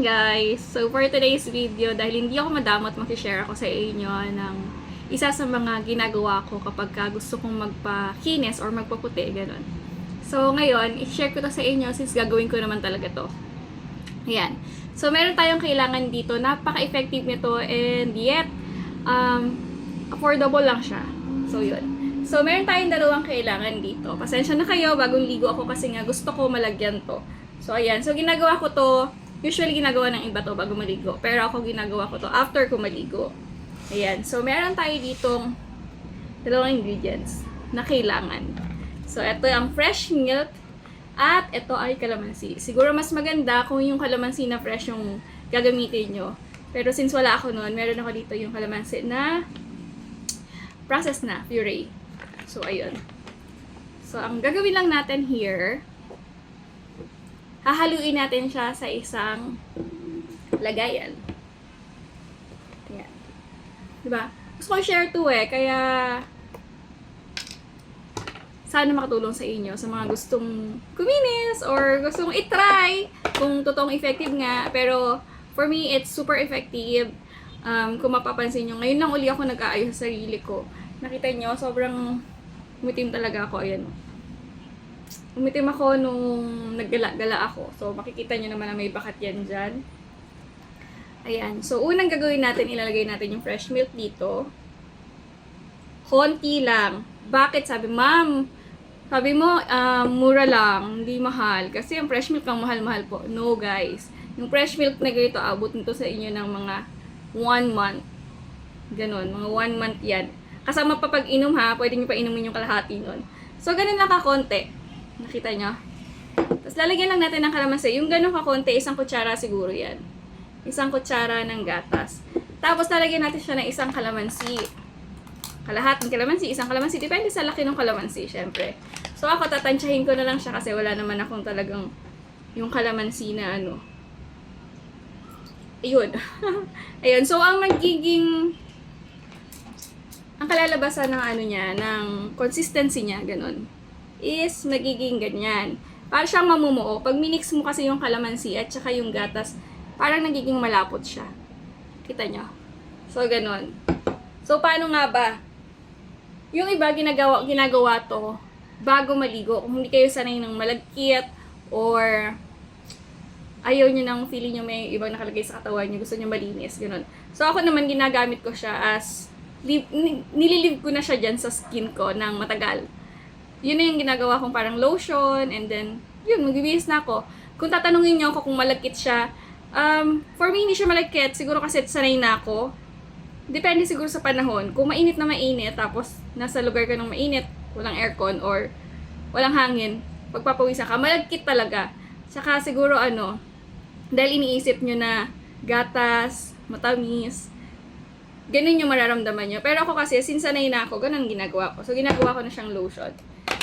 guys! So for today's video, dahil hindi ako madamot, mag-share ako sa inyo ng isa sa mga ginagawa ko kapag gusto kong magpakinis or magpaputi, ganun. So ngayon, i-share ko to sa inyo since gagawin ko naman talaga to. Ayan. So meron tayong kailangan dito, napaka-effective nito and yet, affordable lang siya. So yun. So meron tayong dalawang kailangan dito. Pasensya na kayo, bagong ligo ako kasi nga gusto ko malagyan to. So ayan, so ginagawa ko to. Usually, ginagawa ng iba to bago maligo. Pero ako ginagawa ko to after ko maligo. Ayan. So, meron tayo ditong dalawang ingredients na kailangan. So, ito ang fresh milk at ito ay kalamansi. Siguro mas maganda kung yung kalamansi na fresh yung gagamitin nyo. Pero since wala ako noon, meron ako dito yung kalamansi na process na, puree. So, ayun. So, ang gagawin lang natin here, hahaluin natin siya sa isang lagayan. Yan. Diba? Gusto ko share to kaya sana makatulong sa inyo, sa mga gustong kuminis or gustong itry kung totoong effective nga. Pero for me, it's super effective. Kung mapapansin nyo, ngayon lang uli ako nag-aayos sa sarili ko. Nakita nyo, sobrang umitim talaga ako. Ayan. Umitim ako nung naggala-gala ako. So, makikita nyo naman na may bakat yan dyan. Ayan. So, unang gagawin natin, ilalagay natin yung fresh milk dito. Konti lang. Bakit? Sabi, ma'am, sabi mo, mura lang, hindi mahal. Kasi yung fresh milk ang mahal-mahal po. No, guys. Yung fresh milk na ganito, abot nito sa inyo ng mga 1 month. Ganon, mga 1 month yan. Kasama pa pag inom ha, pwede nyo pa inumin yung kalahati nun. So, ganun lang kakonti. Nakita nyo? Tapos lalagyan lang natin ng kalamansi. Yung ganun kakonti, isang kutsara siguro yan. Isang kutsara ng gatas. Tapos lalagyan natin siya ng isang kalamansi. Kalahating kalamansi, isang kalamansi. Depende sa laki ng kalamansi, syempre. So ako, tatansyahin ko na lang siya kasi wala naman akong talagang yung kalamansi na ano. Ayun. Ayun. So ang magiging ang kalalabasan ng ano niya, ng consistency niya, ganun, is magiging ganyan. Para siyang mamumuo. Pag minix mo kasi yung kalamansi at saka yung gatas, parang nagiging malapot siya. Kita nyo? So, ganun. So, paano nga ba? Yung iba, ginagawa to bago maligo. Kung hindi kayo sanay ng malagkit or ayaw nyo nang feeling nyo may ibang nakalagay sa katawan nyo, gusto nyo malinis, ganun. So, ako naman ginagamit ko siya as nililive ko na siya dyan sa skin ko ng matagal. Yun na yung ginagawa kong parang lotion, and then, yun, magbibihis na ako. Kung tatanungin niyo ako kung malagkit siya, for me, hindi siya malagkit. Siguro kasi sanay na ako. Depende siguro sa panahon. Kung mainit na mainit, tapos nasa lugar ka ng mainit, walang aircon, or walang hangin, pagpapawisan ka, malagkit talaga. Saka siguro dahil iniisip nyo na gatas, matamis, ganun yung mararamdaman nyo. Pero ako kasi, since sanay na ako, ganun ginagawa ko. So, ginagawa ko na siyang lotion.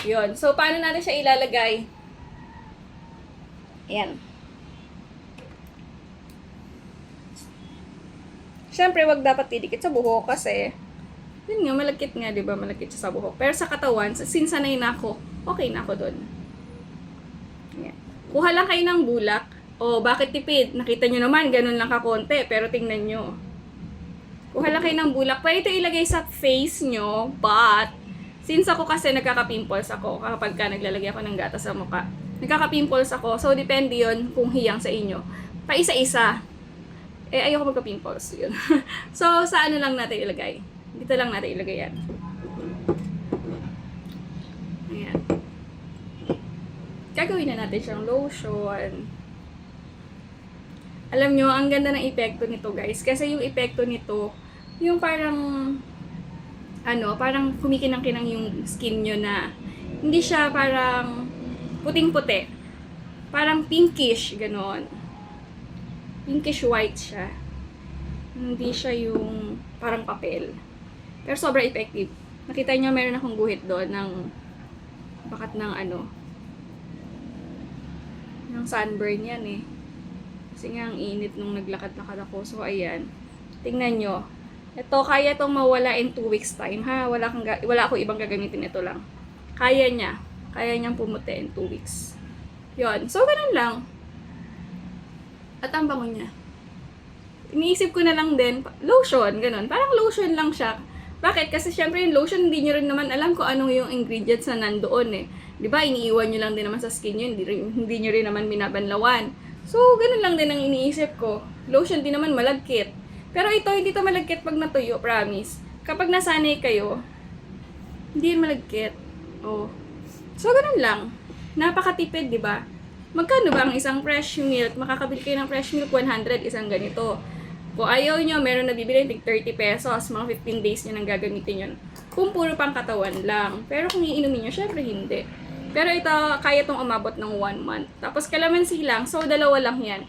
Yun. So, paano natin siya ilalagay? Ayan. Siyempre, wag dapat didikit sa buhok kasi, yun nga, malagkit nga, diba? Malagkit siya sa buhok. Pero sa katawan, since sanay na ako, okay na ako dun. Ayan. Kuha lang kayo ng bulak. O, bakit tipid? Nakita nyo naman, ganun lang kakonti. Pero tingnan nyo. Kuha lang kayo ng bulak. Pwede ito ilagay sa face nyo, but, since ako kasi nagkaka-pimples ako kapag naglalagay ako ng gatas sa mukha. Nagkaka-pimples ako, so depende yun kung hiyang sa inyo. Pa isa-isa. Ayoko magka-pimples. Yun. So, sa ano lang natin ilagay? Dito lang natin ilagay yan. Ayan. Gagawin na natin siyang lotion. Alam nyo, ang ganda ng epekto nito, guys. Kasi yung epekto nito, yung parang parang kumikinang-kinang yung skin nyo na hindi siya parang puting-puti. Parang pinkish, gano'n. Pinkish white siya. Hindi siya yung parang papel. Pero sobrang effective. Nakita nyo, meron akong guhit doon ng bakat ng ng sunburn yan eh. Kasi nga ang init nung naglakad-lakad ako. So, ayan. Tingnan nyo. Ito, kaya itong mawala in 2 weeks time, ha? Wala ako ibang gagamitin, ito lang. Kaya niya. Kaya niyang pumuti in 2 weeks. Yun. So, ganun lang. At ang bango niya. Iniisip ko na lang din, lotion, ganun. Parang lotion lang siya. Bakit? Kasi syempre yung lotion, hindi nyo rin naman alam kung anong yung ingredients na nandoon eh. Di ba iniiwan nyo lang din naman sa skin yun, hindi nyo rin naman binabanlawan. So, ganun lang din ang iniisip ko. Lotion din naman malagkit. Pero ito, hindi to malagkit pag natuyo, promise. Kapag nasanay kayo, hindi yun malagkit. Oh. So, ganun lang. Napakatipid, di ba? Magkano ba ang isang fresh milk? Makakabili kayo ng fresh milk, 100, isang ganito. Kung ayaw nyo, meron na bibili, tig 30 pesos, mga 15 days nyo nang gagamitin yun. Kung puro pang katawan lang. Pero kung iinumin nyo, syempre hindi. Pero ito, kaya itong umabot ng 1 month. Tapos calamansi lang, so dalawa lang yan.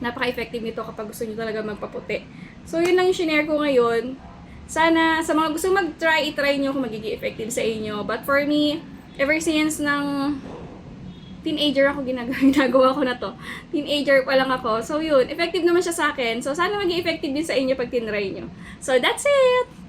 Napaka-effective nito kapag gusto nyo talaga magpaputi. So yun lang yung shinare ko ngayon. Sana, sa mga gusto mag-try, itry nyo kung magiging effective sa inyo. But for me, ever since ng teenager ako, ginagawa ko na to. Teenager pa lang ako. So yun, effective naman siya sa akin. So sana maging effective din sa inyo pag tinry nyo. So that's it!